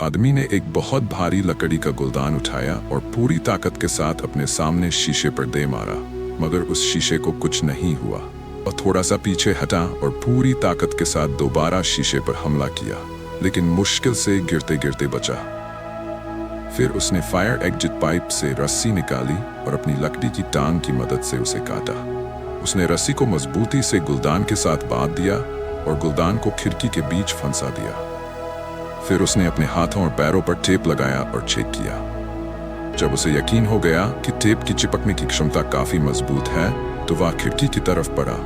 आदमी ने एक बहुत भारी लकड़ी का गुलदान उठाया और पूरी ताकत के साथ अपने सामने शीशे पर दे मारा, मगर उस शीशे को कुछ नहीं हुआ। और थोड़ा सा पीछे हटा और पूरी ताकत के साथ दोबारा शीशे पर हमला किया, लेकिन मुश्किल से गिरते गिरते बचा। फिर उसने फायर एग्जिट पाइप से रस्सी निकाली और अपनी लकड़ी की टांग की मदद से उसे काटा। उसने रस्सी को मजबूती से गुलदान के साथ बांध दिया और गुलदान को खिड़की के बीच फंसा दिया। फिर उसने अपने हाथों और पैरों पर टेप लगाया और चेक किया। जब उसे यकीन हो गया कि टेप की चिपकने की क्षमता काफी मजबूत है, तो वह खिड़की की तरफ बढ़ा।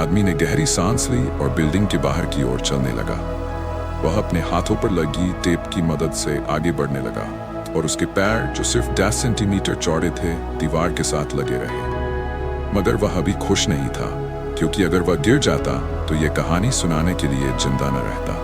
आदमी ने गहरी सांस ली और बिल्डिंग के बाहर की ओर चलने लगा। वह अपने हाथों पर लगी टेप की मदद से आगे बढ़ने लगा और उसके पैर, जो सिर्फ 10 सेंटीमीटर चौड़े थे, दीवार के साथ लगे रहे। मगर वह अभी खुश नहीं था, क्योंकि अगर वह गिर जाता तो यह कहानी सुनाने के लिए जिंदा न रहता।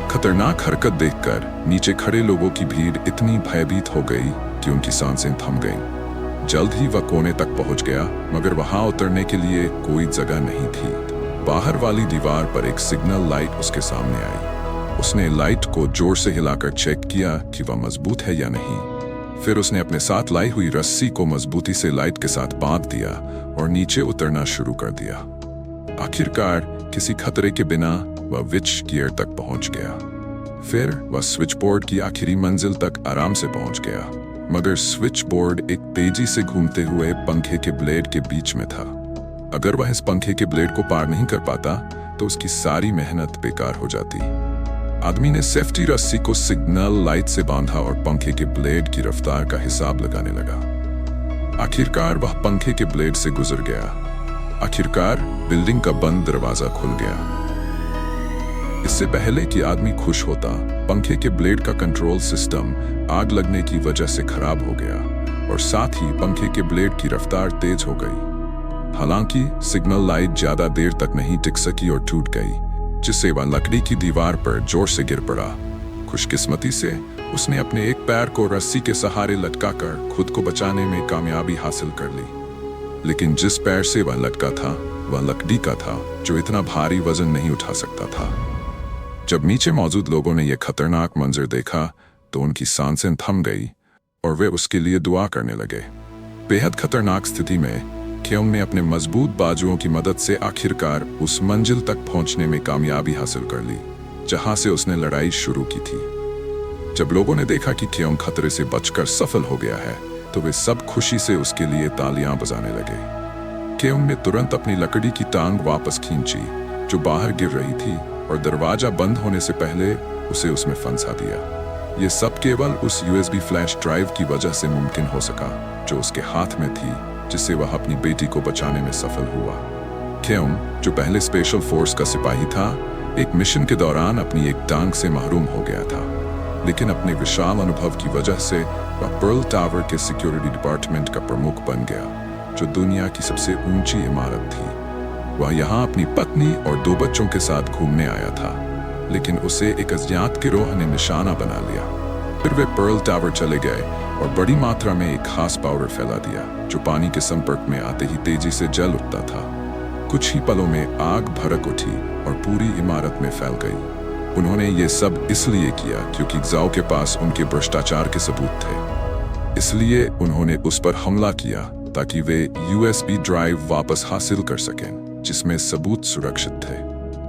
खतरनाक हरकत देखकर नीचे खड़े लोगों की भीड़ इतनी भयभीत हो गई कि उनकी सांसें थम गईं। जल्द ही वह कोने तक पहुंच गया, मगर वहां उतरने के लिए कोई जगह नहीं थी। बाहर वाली दीवार पर एक सिग्नल लाइट उसके सामने आई। उसने लाइट को जोर से हिलाकर चेक किया कि वह मजबूत है या नहीं। फिर उसने अपने साथ लाई हुई रस्सी को मजबूती से लाइट के साथ बांध दिया और नीचे उतरना शुरू कर दिया। आखिरकार किसी खतरे के बिना वह विच गियर तक पहुंच गया। फिर वह स्विच बोर्ड की आखिरी मंजिल तक आराम से पहुंच गया, मगर स्विच बोर्ड एक तेजी से घूमते हुए पंखे के ब्लेड के बीच में था। अगर वह इस पंखे के ब्लेड को पार नहीं कर पाता तो उसकी सारी मेहनत बेकार हो जाती। आदमी ने सेफ्टी रस्सी को सिग्नल लाइट से बांधा और पंखे के ब्लेड की रफ्तार का हिसाब लगाने लगा। आखिरकार वह पंखे के ब्लेड से गुजर गया। आखिरकार बिल्डिंग का बंद दरवाजा खुल गया। इससे पहले कि आदमी खुश होता, पंखे के ब्लेड का कंट्रोल सिस्टम आग लगने की वजह से खराब हो गया और साथ ही पंखे के ब्लेड की रफ्तार तेज हो गई। हालांकि सिग्नल लाइट ज्यादा देर तक नहीं टिक सकी और टूट गई, जिससे वह लकड़ी की दीवार पर जोर से गिर पड़ा। खुशकिस्मती से उसने अपने एक पैर को रस्सी के सहारे लटकाकर खुद को बचाने में कामयाबी हासिल कर ली। लेकिन जिस पैर से वह लटका था, वह लकड़ी का था, जो इतना भारी वजन नहीं उठा सकता था। जब नीचे मौजूद लोगों ने यह खतरनाक मंजर देखा तो उनकी सांसें थम गई और वे उसके लिए दुआ करने लगे। बेहद खतरनाक स्थिति में केयोंग ने अपने मजबूत बाजुओं की मदद से आखिरकार उस मंजिल तक पहुंचने में कामयाबी हासिल कर ली, जहां से उसने लड़ाई शुरू की थी। जब लोगों ने देखा कि केयोंग खतरे से बचकर सफल हो गया है, तो वे सब खुशी से उसके लिए तालियां बजाने लगे। केयोंग ने तुरंत अपनी लकड़ी की टांग वापस खींची, जो बाहर गिर रही थी, और दरवाजा बंद होने से पहले उसे उसमें फंसा दिया। ये सब केवल उस USB फ्लैश ड्राइव की वजह से मुमकिन हो सका, जो उसके हाथ में थी, जिससे वह अपनी बेटी को बचाने में सफल हुआ। केयोंग, जो पहले स्पेशल फोर्स का सिपाही था, एक मिशन के दौरान अपनी एक टांग से महरूम हो गया था, लेकिन अपने विशाल अनुभव की वजह से वह पर्ल टावर के सिक्योरिटी डिपार्टमेंट का प्रमुख बन गया, जो दुनिया की सबसे ऊंची इमारत थी। वह यहाँ अपनी पत्नी और 2 बच्चों के साथ घूमने आया था, लेकिन उसे एक अज्ञात गिरोह ने निशाना बना लिया। फिर वे पर्ल टावर चले गए और बड़ी मात्रा में एक खास पाउडर फैला दिया, जो पानी के संपर्क में आते ही तेजी से जल उठता था। कुछ ही पलों में आग भड़क उठी और पूरी इमारत में फैल गई। उन्होंने ये सब इसलिए किया क्योंकि ज़ाओ के पास उनके भ्रष्टाचार के सबूत थे। इसलिए उन्होंने उस पर हमला किया ताकि वे USB ड्राइव वापस हासिल कर सकें, जिसमें सबूत सुरक्षित थे।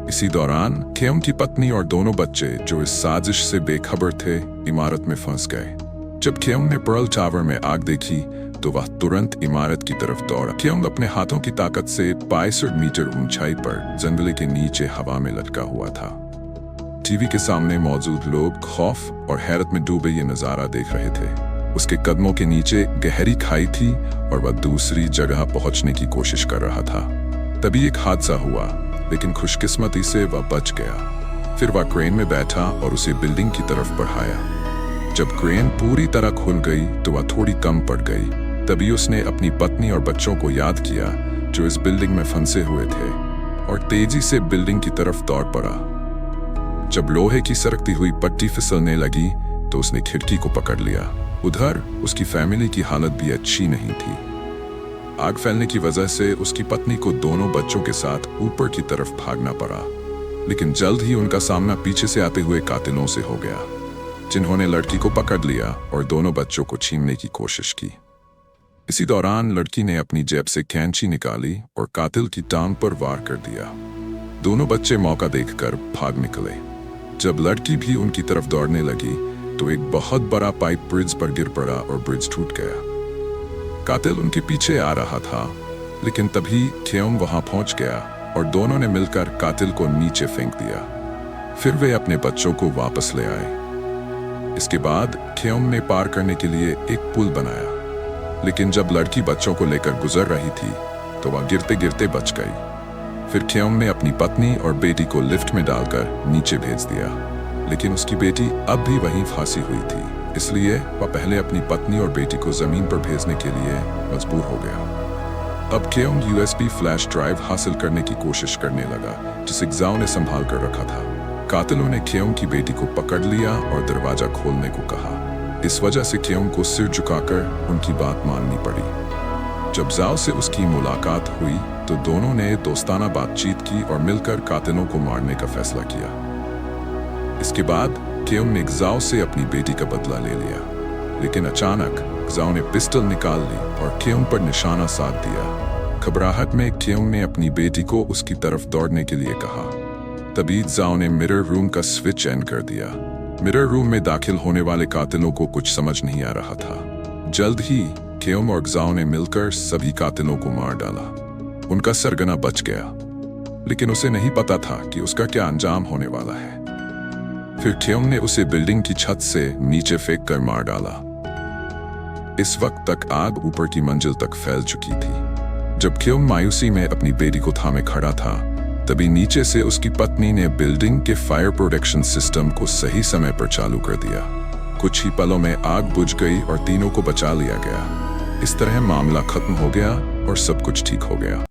इसी दौरान केयोंग की पत्नी और दोनों बच्चे, जो इस साजिश से बेखबर थे, इमारत में फंस गए। जब केयोंग ने पर्ल टावर में आग देखी तो वह तुरंत इमारत की तरफ दौड़ा। केयोंग अपने हाथों की ताकत से 65 मीटर ऊंचाई पर जंगले के नीचे हवा में लटका हुआ था। टीवी के सामने मौजूद लोग खौफ और हैरत में डूबे ये नजारा देख रहे थे। उसके कदमों के नीचे गहरी खाई थी और वह दूसरी जगह पहुंचने की कोशिश कर रहा था। तभी एक हादसा हुआ, लेकिन खुशकिस्मती से वह बच गया। फिर वह क्रेन में बैठा और उसे बिल्डिंग की तरफ बढ़ाया। जब क्रेन पूरी तरह खुल गई तो वह थोड़ी कम पड़ गई। तभी उसने अपनी पत्नी और बच्चों को याद किया, जो इस बिल्डिंग में फंसे हुए थे, और तेजी से बिल्डिंग की तरफ दौड़ पड़ा। जब लोहे की सरकती हुई पट्टी फिसलने लगी तो उसने खिड़की को पकड़ लिया। उधर उसकी फैमिली की हालत भी अच्छी नहीं थी। आग फैलने की वजह से उसकी पत्नी को दोनों बच्चों के साथ ऊपर की तरफ भागना पड़ा, लेकिन जल्द ही उनका सामना पीछे से आते हुए कातिलों से हो गया। जिन्होंने लड़की को पकड़ लिया और दोनों बच्चों को छीनने की कोशिश की। इसी दौरान लड़की ने अपनी जेब से कैंची निकाली और कातिल की टांग पर वार कर दिया। दोनों बच्चे मौका देखकर भाग निकले। जब लड़की भी उनकी तरफ दौड़ने लगी तो एक बहुत बड़ा पाइप ब्रिज पर गिर पड़ा और ब्रिज टूट गया। कातिल उनके पीछे आ रहा था, लेकिन तभी ख्योम वहां पहुंच गया और दोनों ने मिलकर कातिल को नीचे फेंक दिया। फिर वे अपने बच्चों को वापस ले आए। इसके बाद ख्योम ने पार करने के लिए एक पुल बनाया, लेकिन जब लड़की बच्चों को लेकर गुजर रही थी तो वह गिरते गिरते बच गई। फिर ख्योम ने अपनी पत्नी और बेटी को लिफ्ट में डालकर नीचे भेज दिया, लेकिन उसकी बेटी अब भी वहीं फांसी हुई थी, इसलिए वह पहले अपनी पत्नी और बेटी को जमीन पर भेजने के लिए मजबूर हो गया। अब ख्योम USB फ्लैश ड्राइव हासिल करने की कोशिश करने लगा, जिसे ग्जाओ ने संभाल कर रखा था। कातिलों ने ख्योम की बेटी को पकड़ लिया और दरवाजा खोलने को कहा। इस वजह से ख्योम को सिर झुकाकर उनकी बात माननी पड़ी। जब जाओ से उसकी मुलाकात हुई तो दोनों ने दोस्ताना बातचीत की और मिलकर कातिलों को मारने का फैसला किया। इसके बाद ख्योम ने ग्जाओ से अपनी बेटी का बदला ले लिया, लेकिन अचानक ग्जाओ ने पिस्टल निकाल ली और ख्योम पर निशाना साध दिया। घबराहट में ख्योम ने अपनी बेटी को उसकी तरफ दौड़ने के लिए कहा। तभी ग्जाओ ने मिरर रूम का स्विच ऑन कर दिया। मिरर रूम में दाखिल होने वाले कातिलों को कुछ समझ नहीं आ रहा था। जल्द ही ख्योम और ग्जाओ ने मिलकर सभी कातिलों को मार डाला। उनका सरगना बच गया, लेकिन उसे नहीं पता था कि उसका क्या अंजाम होने वाला है। फिर ख्योम ने उसे बिल्डिंग की छत से नीचे फेंक कर मार डाला। इस वक्त तक आग ऊपर की मंजिल तक फैल चुकी थी। जब ख्योम मायूसी में अपनी बेटी को थामे खड़ा था, तभी नीचे से उसकी पत्नी ने बिल्डिंग के फायर प्रोटेक्शन सिस्टम को सही समय पर चालू कर दिया। कुछ ही पलों में आग बुझ गई और तीनों को बचा लिया गया। इस तरह मामला खत्म हो गया और सब कुछ ठीक हो गया।